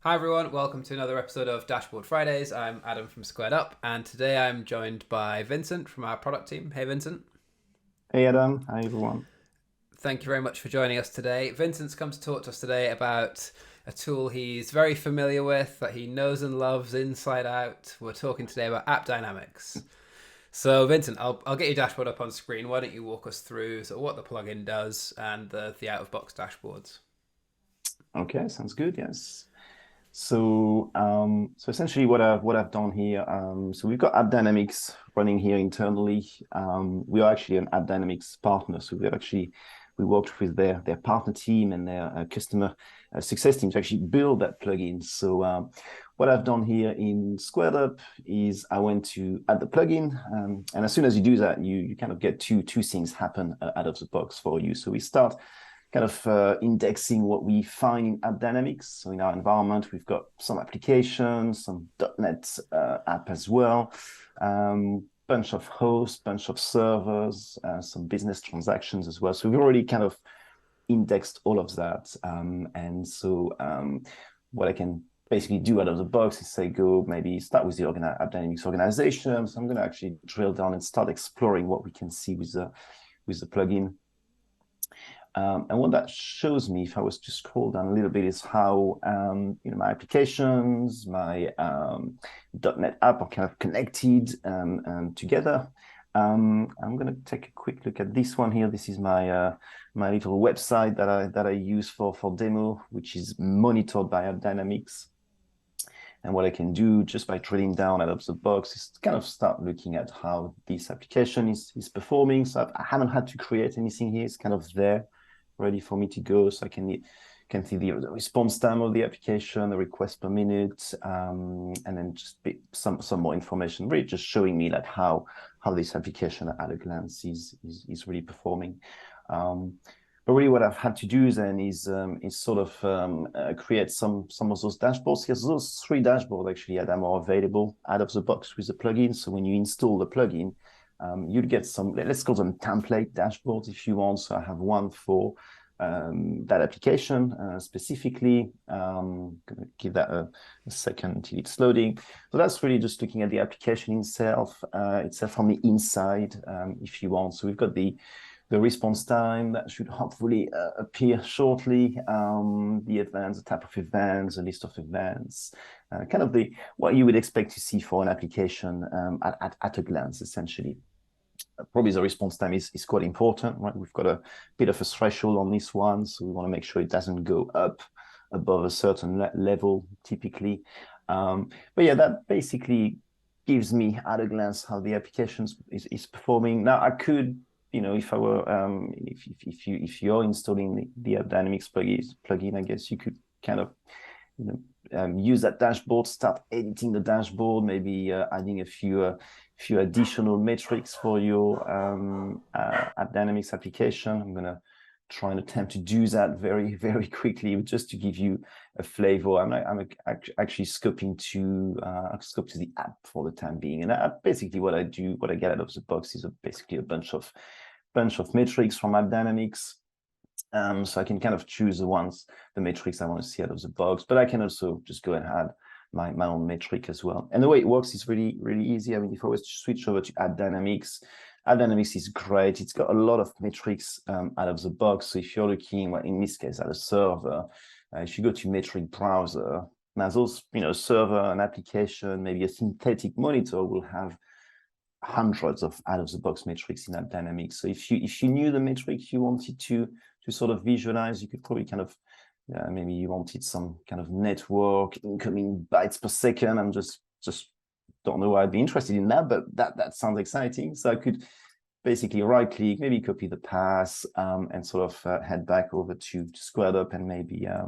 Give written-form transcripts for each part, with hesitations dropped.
Hi everyone, welcome to another episode of Dashboard Fridays. I'm Adam from Squared Up, and today I'm joined by Vincent from our product team. Hey Vincent. Hey Adam, hi everyone. Thank you very much for joining us today. Vincent's come to talk to us today about a tool he's very familiar with, that he knows and loves inside out. We're talking today about AppDynamics. So Vincent, I'll get your dashboard up on screen. Why don't you walk us through what the plugin does and the out-of-box dashboards? Okay, sounds good. Yes. So essentially, what I've done here. So we've got AppDynamics running here internally. We are actually an AppDynamics partner, so we worked with their partner team and their customer success team to actually build that plugin. So what I've done here in Squared Up is I went to add the plugin, and as soon as you do that, you kind of get two things happen out of the box for you. So we start kind of indexing what we find in AppDynamics. So in our environment, we've got some applications, some .NET app as well, bunch of hosts, bunch of servers, some business transactions as well. So we've already kind of indexed all of that. What I can basically do out of the box is say, go maybe start with the AppDynamics organization. So I'm going to actually drill down and start exploring what we can see with the plugin. And what that shows me, if I was to scroll down a little bit, is how my applications, my .NET app are kind of connected together. I'm going to take a quick look at this one here. This is my little website that I use for demo, which is monitored by AppDynamics. And what I can do just by drilling down out of the box is kind of start looking at how this application is performing. So I haven't had to create anything here. It's kind of there, ready for me to go. So I can see the response time of the application, the request per minute, and then just some more information, really just showing me like how this application at a glance is really performing. But really, what I've had to do then is sort of create some of those dashboards. Here's those three dashboards actually that are more available out of the box with the plugin. So when you install the plugin, you'd get some, let's call them template dashboards if you want. So I have one for that application specifically. I'm going to give that a second until it's loading. So that's really just looking at the application itself from the inside, if you want. So we've got the response time that should hopefully appear shortly, the events, the type of events, the list of events, kind of what you would expect to see for an application at a glance, essentially. Probably the response time is quite important, right? We've got a bit of a threshold on this one, so we want to make sure it doesn't go up above a certain level, typically. But yeah, that basically gives me at a glance how the application is performing. Now, I could, if I were, if you're installing the AppDynamics plugin, I guess you could kind of, use that dashboard, start editing the dashboard, maybe adding a few additional metrics for your AppDynamics application. I'm going to try and attempt to do that very, very quickly, just to give you a flavor. I'm actually scoping to the app for the time being, and basically what I get out of the box is basically a bunch of metrics from AppDynamics. So I can kind of choose the metrics I want to see out of the box, but I can also just go and add my own metric as well. And the way it works is really, really easy. I mean, if I was to switch over to AppDynamics, AppDynamics is great. It's got a lot of metrics out of the box. So if you're looking, well, in this case, at a server, if you go to metric browser, now those, server, an application, maybe a synthetic monitor will have hundreds of out-of-the-box metrics in AppDynamics. So if you knew the metrics you wanted to sort of visualize, you could probably kind of, maybe you wanted some kind of network incoming bytes per second. I'm just don't know why I'd be interested in that, but that sounds exciting. So I could basically right-click, maybe copy the path, and sort of head back over to Squared Up and maybe, I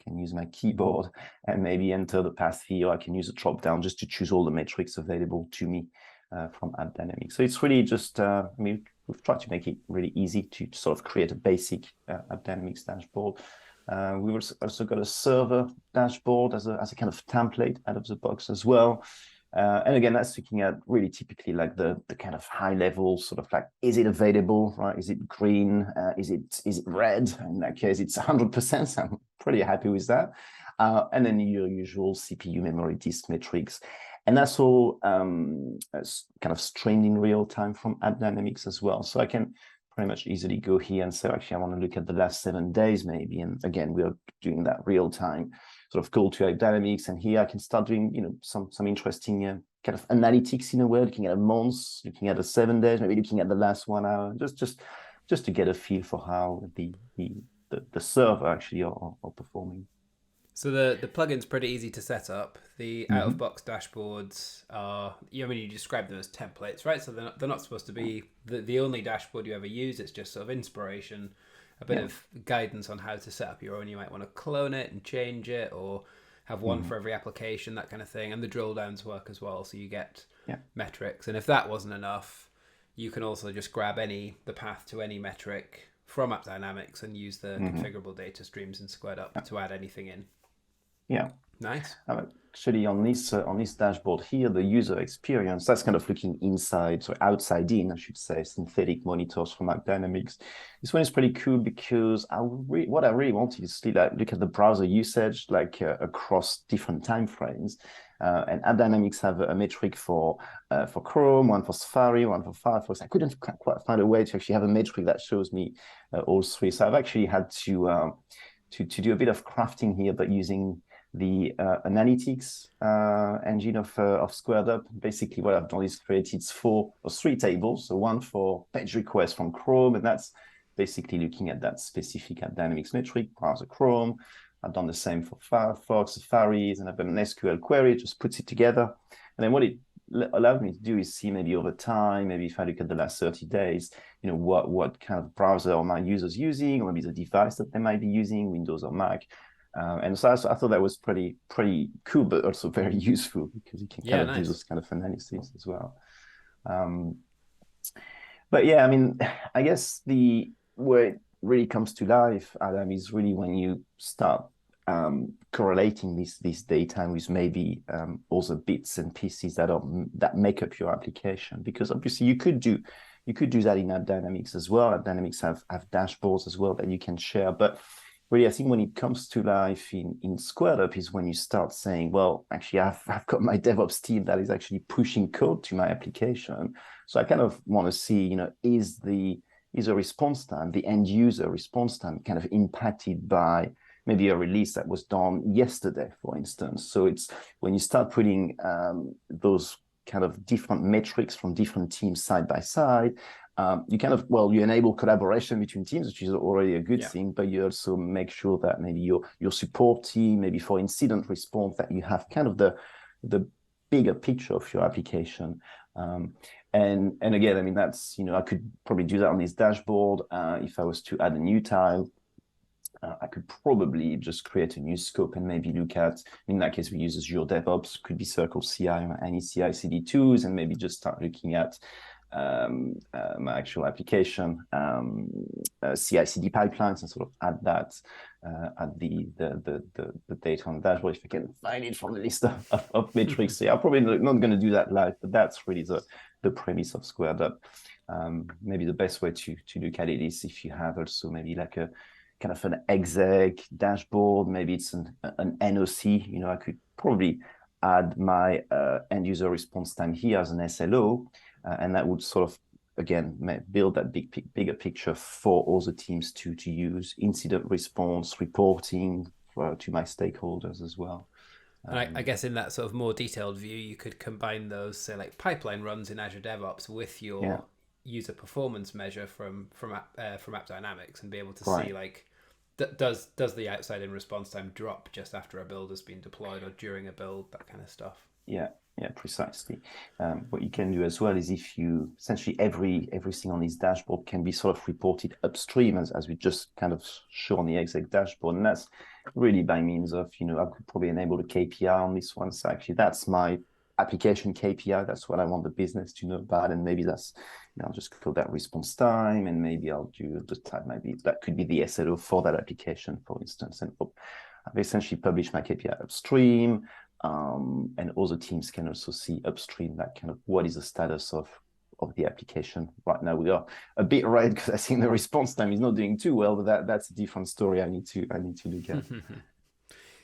can use my keyboard and maybe enter the path here. I can use a drop down just to choose all the metrics available to me from AppDynamics. So it's really just, we've tried to make it really easy to sort of create a basic AppDynamics dashboard. We've also got a server dashboard as a kind of template out of the box as well. And again, that's looking at really typically like the kind of high level sort of like, is it available, right? Is it green? Is it red? In that case, it's 100%. So I'm pretty happy with that. And then your usual CPU memory disk metrics. And that's all kind of streamed in real time from AppDynamics as well. So I can pretty much easily go here and say, actually, I want to look at the last 7 days maybe. And again, we are doing that real time. Sort of go to AppDynamics, and here I can start doing, some interesting kind of analytics in a way, looking at a month, looking at the 7 days, maybe looking at the last 1 hour, just to get a feel for how the server actually are performing. So the plugin's pretty easy to set up. The out of Mm-hmm. box dashboards are, you describe them as templates, right? So they're not supposed to be the only dashboard you ever use. It's just sort of inspiration, a bit Yeah. of guidance on how to set up your own. You might want to clone it and change it, or have one Mm-hmm. for every application, that kind of thing. And the drill downs work as well, so you get Yeah. metrics. And if that wasn't enough, you can also just grab the path to any metric from AppDynamics and use the Mm-hmm. configurable data streams in Squared Up to add anything in. Yeah. Nice. Actually, on this dashboard here, the user experience, that's kind of looking inside, so outside in, I should say, synthetic monitors from AppDynamics. This one is pretty cool because what I really want is to look at the browser usage across different time frames. And AppDynamics have a metric for Chrome, one for Safari, one for Firefox. I couldn't quite find a way to actually have a metric that shows me all three. So I've actually had to do a bit of crafting here, but using the analytics engine of Squared Up. Basically, what I've done is created three tables. So one for page requests from Chrome, and that's basically looking at that specific AppDynamics metric, browser Chrome. I've done the same for Firefox, Safaris, and I've got an SQL query, it just puts it together. And then what it allowed me to do is see maybe over time, maybe if I look at the last 30 days, what kind of browser are my users using, or maybe the device that they might be using, Windows or Mac. And so I thought that was pretty cool, but also very useful because you can kind Yeah, of do nice. those kind of analysis as well. Um, but yeah, I mean, I guess where it really comes to life, Adam, is really when you start correlating this data with maybe all the bits and pieces that make up your application. Because obviously you could do that in AppDynamics as well. AppDynamics have dashboards as well that you can share, but really, I think when it comes to life in Squared Up is when you start saying, well, actually, I've got my DevOps team that is actually pushing code to my application. So I kind of want to see, is the response time, the end user response time, kind of impacted by maybe a release that was done yesterday, for instance. So it's when you start putting those kind of different metrics from different teams side by side, you enable collaboration between teams, which is already a good thing, but you also make sure that maybe your support team, maybe for incident response, that you have kind of the bigger picture of your application. And again, I mean, that's, I could probably do that on this dashboard. If I was to add a new tile, I could probably just create a new scope and maybe look at, in that case, we use Azure DevOps, could be Circle CI or any CI/CD tools, and maybe just start looking at my actual application, CI/CD pipelines, and sort of add that, add the data on the dashboard if I can find it from the list of metrics. So yeah, I'm probably not going to do that live, but that's really the premise of Squared Up. Maybe the best way to look at it is if you have also maybe like a kind of an exec dashboard, maybe it's an NOC. I could probably add my end user response time here as an SLO, and that would sort of, again, build that bigger picture for all the teams to use, incident response, reporting to my stakeholders as well. And I guess in that sort of more detailed view, you could combine those, say, like pipeline runs in Azure DevOps with your user performance measure from AppDynamics, and be able to see like, does the outside in response time drop just after a build has been deployed or during a build, that kind of stuff. Yeah, precisely. What you can do as well is if you essentially everything on this dashboard can be sort of reported upstream as we just kind of show on the exec dashboard, and that's really by means of I could probably enable a KPI on this one. So actually, that's my application KPI. That's what I want the business to know about, and maybe that's I'll just call that response time, and maybe I'll do the type. Maybe that could be the SLO for that application, for instance, and I've essentially published my KPI upstream. And other teams can also see upstream that kind of what is the status of the application. Right now we are a bit red because I think the response time is not doing too well, but that's a different story I need to look at.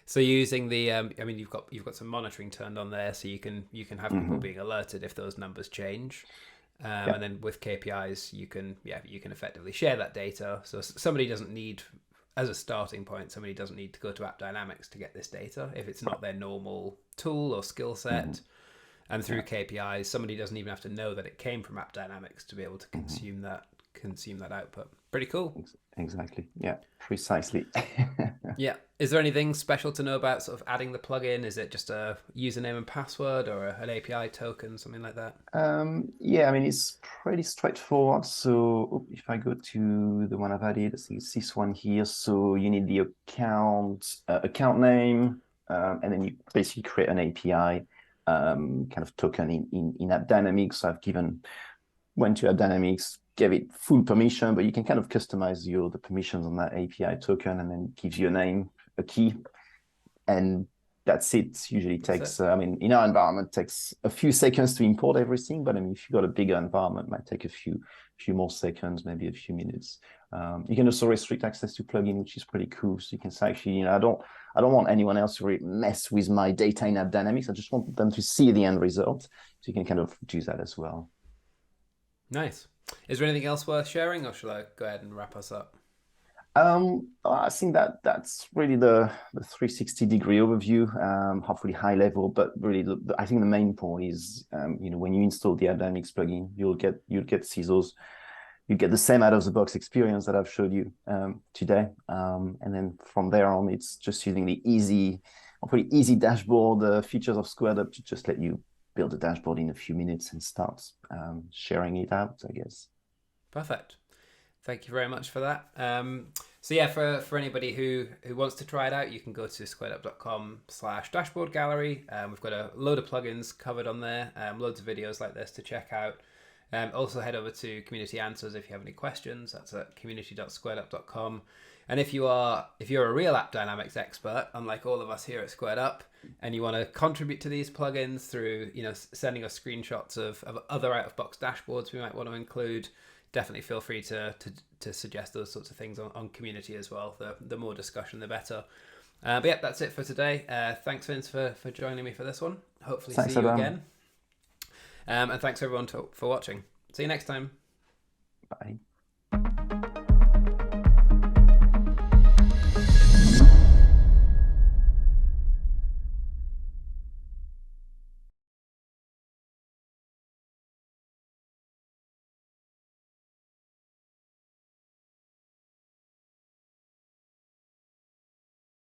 So using the, I mean, you've got some monitoring turned on there, so you can have people Mm-hmm. being alerted if those numbers change, Yeah. and then with KPIs you can effectively share that data. So somebody doesn't need, as a starting point, somebody doesn't need to go to AppDynamics to get this data if it's Right. not their normal tool or skill Mm-hmm. set. And through Yeah. KPIs, somebody doesn't even have to know that it came from AppDynamics to be able to Mm-hmm. consume that output. Pretty cool. Exactly. Yeah. Precisely. Yeah. Is there anything special to know about sort of adding the plugin? Is it just a username and password or an API token, something like that? Yeah, I mean, it's pretty straightforward. So if I go to the one I've added, I think it's this one here. So you need the account name, and then you basically create an API kind of token in AppDynamics. So went to AppDynamics, gave it full permission, but you can kind of customize the permissions on that API token, and then gives you a name, a key, and that's it. Usually That's it. takes, I mean, in our environment, it takes a few seconds to import everything. But I mean, if you've got a bigger environment, it might take a few more seconds, maybe a few minutes. You can also restrict access to plugin, which is pretty cool. So you can say, actually, I don't want anyone else to really mess with my data in AppDynamics. I just want them to see the end result. So you can kind of do that as well. Nice. Is there anything else worth sharing, or shall I go ahead and wrap us up? I think that's really the 360-degree overview, hopefully high level, but really I think the main point is, when you install the AppDynamics plugin, you'll get CISOs, you get the same out of the box experience that I've showed you today, and then from there on, it's just using the hopefully easy dashboard features of SquaredUp to just let you build a dashboard in a few minutes and start sharing it out, I guess. Perfect. Thank you very much for that. So yeah, for anybody who wants to try it out, you can go to squaredup.com/dashboard gallery. We've got a load of plugins covered on there, loads of videos like this to check out. Also head over to Community Answers if you have any questions. That's at community.squaredup.com. And if you're a real AppDynamics expert, unlike all of us here at SquaredUp, and you want to contribute to these plugins through sending us screenshots of other out-of-box dashboards we might want to include, definitely feel free to suggest those sorts of things on community as well. The more discussion, the better. But yeah, that's it for today. Thanks, Vince, for joining me for this one. Hopefully see Thanks, you Adam. again. And thanks everyone for watching. See you next time. Bye.